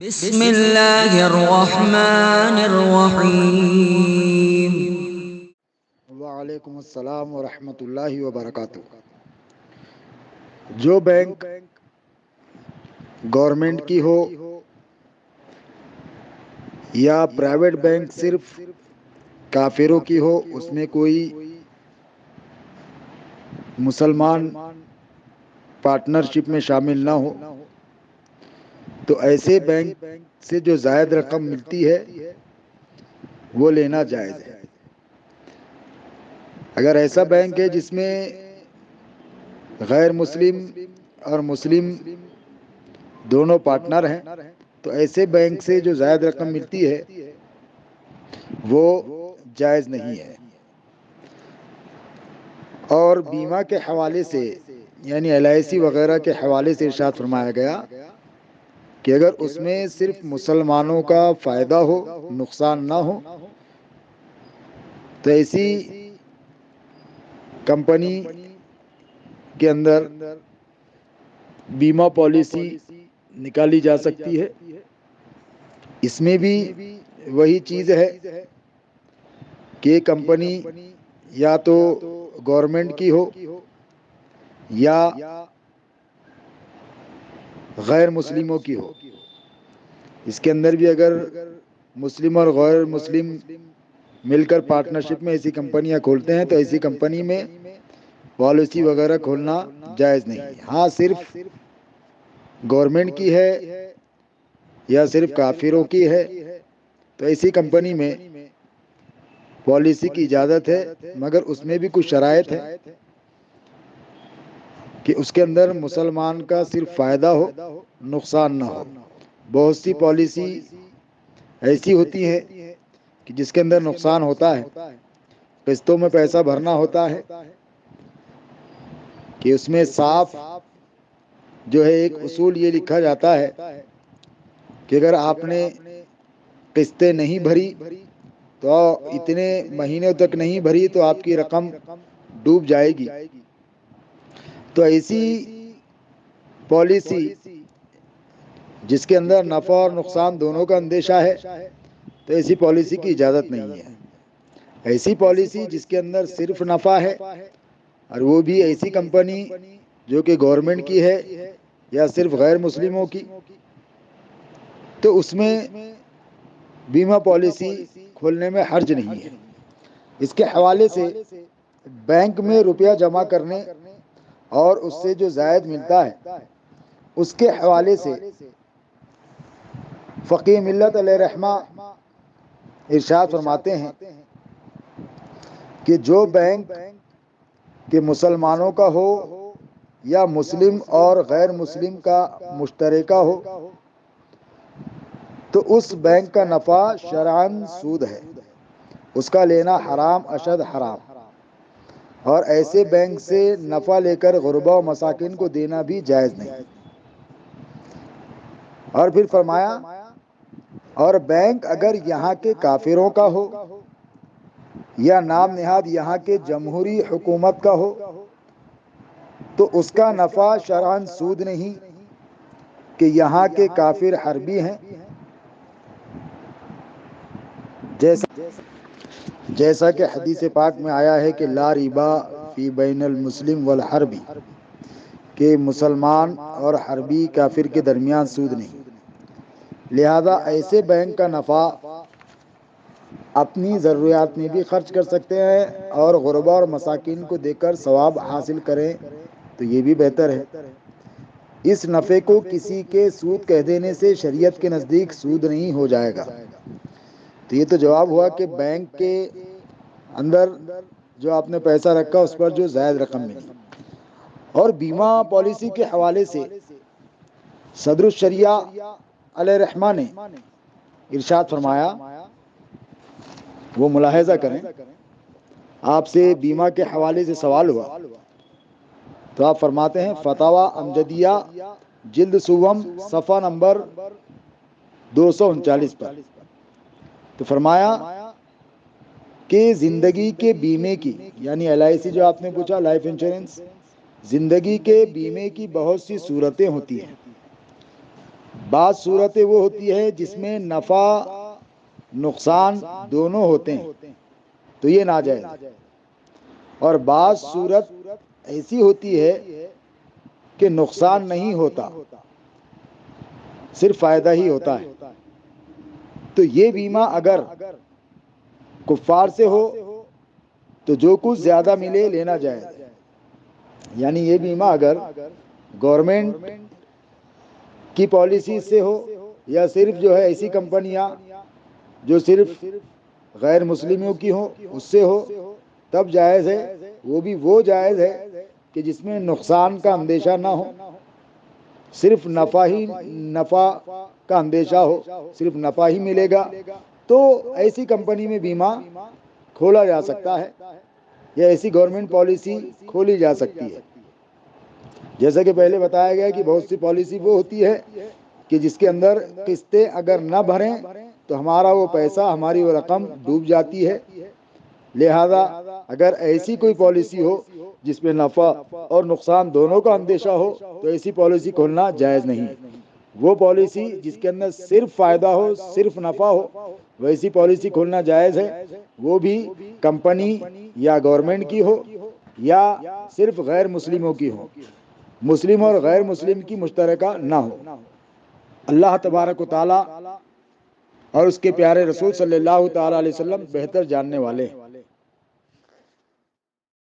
بسم اللہ الرحمن الرحیم۔ وعلیکم السلام ورحمۃ اللہ وبرکاتہ۔ جو بینک گورنمنٹ کی ہو یا پرائیویٹ بینک صرف کافروں کی ہو، اس میں کوئی مسلمان پارٹنرشپ میں شامل نہ ہو، تو ایسے بینک سے جو زائد رقم ملتی ہے وہ لینا جائز ہے۔ اگر ایسا بینک ہے جس میں غیر مسلم اور مسلم دونوں پارٹنر ہیں، تو ایسے بینک سے جو زائد رقم ملتی ہے وہ جائز نہیں ہے۔ اور بیمہ کے حوالے سے یعنی LIC وغیرہ کے حوالے سے ارشاد فرمایا گیا کہ اگر اس میں صرف مسلمانوں کا فائدہ ہو، نقصان نہ ہو، تو ایسی کمپنی کے اندر بیمہ پالیسی نکالی جا سکتی ہے۔ اس میں بھی وہی چیز ہے کہ کمپنی یا تو گورنمنٹ کی ہو یا غیر مسلموں کی ہو۔ اس کے اندر بھی اگر مسلم اور غیر مسلم مل کر پارٹنرشپ میں ایسی کمپنیاں کھولتے ہیں تو ایسی کمپنی میں پالیسی وغیرہ کھولنا جائز نہیں ہے۔ ہاں، صرف گورنمنٹ کی ہے یا صرف کافروں کی ہے تو ایسی کمپنی میں پالیسی کی اجازت ہے، مگر اس میں بھی کچھ شرائط ہے کہ اس کے اندر مسلمان کا صرف فائدہ ہو، نقصان نہ ہو۔ بہت سی پالیسی ایسی ہوتی ہے کہ جس کے اندر نقصان ہوتا ہے، قسطوں میں پیسہ بھرنا ہوتا ہے، کہ اس میں صاف جو ہے ایک اصول یہ لکھا جاتا ہے کہ اگر آپ نے قسطیں نہیں بھری تو اتنے مہینوں تک نہیں بھری تو آپ کی رقم ڈوب جائے گی۔ تو ایسی پالیسی جس کے اندر نفع اور نقصان دونوں کا اندیشہ ہے تو ایسی پالیسی کی اجازت نہیں ہے۔ ایسی پالیسی جس کے اندر صرف نفع ہے، اور وہ بھی ایسی کمپنی جو کہ گورنمنٹ کی ہے یا صرف غیر مسلموں کی، تو اس میں بیمہ پالیسی کھولنے میں حرج نہیں ہے۔ اس کے حوالے سے بینک میں روپیہ جمع کرنے اور اس سے جو زائد ملتا ہے اس کے حوالے سے فقی ملت علیہ رحمہ ارشاد فرماتے ہیں کہ جو بینک کہ مسلمانوں کا ہو یا مسلم اور غیر مسلم کا مشترکہ ہو، تو اس بینک کا نفع شرعاً سود ہے، اس کا لینا حرام اشد حرام، اور ایسے بینک سے نفع لے کر غربا و مساکین کو دینا بھی جائز نہیں۔ اور پھر فرمایا، اور بینک اگر یہاں کے کافروں کا ہو یا نام نہاد یہاں کے جمہوری حکومت کا ہو تو اس کا نفع شرعاً سود نہیں کہ یہاں کے کافر حربی ہیں، جیسا کہ حدیث پاک میں آیا ہے کہ لا ربا فی بین المسلم والحربی، کہ مسلمان اور حربی کافر کے درمیان سود نہیں۔ لہذا ایسے بینک کا نفع اپنی ضروریات میں بھی خرچ کر سکتے ہیں اور غربا اور مساکین کو دے کر ثواب حاصل کریں تو یہ بھی بہتر ہے۔ اس نفع کو کسی کے سود کہہ دینے سے شریعت کے نزدیک سود نہیں ہو جائے گا۔ تو یہ تو جواب ہوا کہ بینک کے اندر جو آپ نے پیسہ رکھا اس پر جو زائد رقم ملی۔ اور بیمہ پالیسی کے حوالے سے صدر الشریعہ علیہ رحمہ نے ارشاد فرمایا، وہ ملاحظہ کریں، آپ سے بیمہ کے حوالے سے سوال ہوا تو آپ فرماتے ہیں فتاوی امجدیہ جلد سوم صفحہ نمبر 239 پر، تو فرمایا کہ زندگی کے بیمے کی یعنی LIC جو آپ نے پوچھا، لائف انشورنس، زندگی کے بیمے کی بہت سی صورتیں ہوتی ہیں، بعض صورتیں وہ ہوتی ہے جس میں نفع نقصان دونوں ہوتے ہیں تو یہ ناجائز ہے، اور بعض صورت ایسی ہوتی ہے کہ نقصان نہیں ہوتا، صرف فائدہ ہی ہوتا ہے، تو یہ بیمہ اگر کفار سے ہو تو جو کچھ زیادہ ملے لینا جائز ہے. یعنی یہ بیمہ اگر گورنمنٹ کی پالیسی سے ہو یا صرف جو ہے ایسی کمپنیاں جو صرف غیر مسلموں کی ہوں اس سے ہو تب جائز ہے. وہ بھی وہ جائز ہے کہ جس میں نقصان کا اندیشہ نہ ہو، صرف نفع کا اندیشہ ہو، صرف نفع ہی ملے گا، تو ایسی کمپنی میں بیمہ کھولا جا سکتا ہے یا ایسی گورنمنٹ پالیسی کھولی جا سکتی ہے. جیسا کہ پہلے بتایا گیا کہ بہت سی پالیسی وہ ہوتی ہے کہ جس کے اندر قسطیں اگر نہ بھریں تو ہمارا وہ پیسہ، ہماری وہ رقم ڈوب جاتی ہے. لہذا اگر ایسی کوئی پالیسی ہو جس میں نفع اور نقصان دونوں کا اندیشہ ہو تو ایسی پالیسی کھولنا جائز نہیں ہے. وہ پالیسی جس کے اندر صرف فائدہ ہو، صرف نفع ہو، ویسی پالیسی کھولنا جائز ہے. وہ بھی کمپنی یا گورنمنٹ کی ہو یا صرف غیر مسلموں کی ہو، مسلم اور غیر مسلم کی مشترکہ نہ ہو. اللہ تبارک و تعالی اور اس کے پیارے رسول صلی اللہ تعالی علیہ وسلم بہتر جاننے والے ہیں.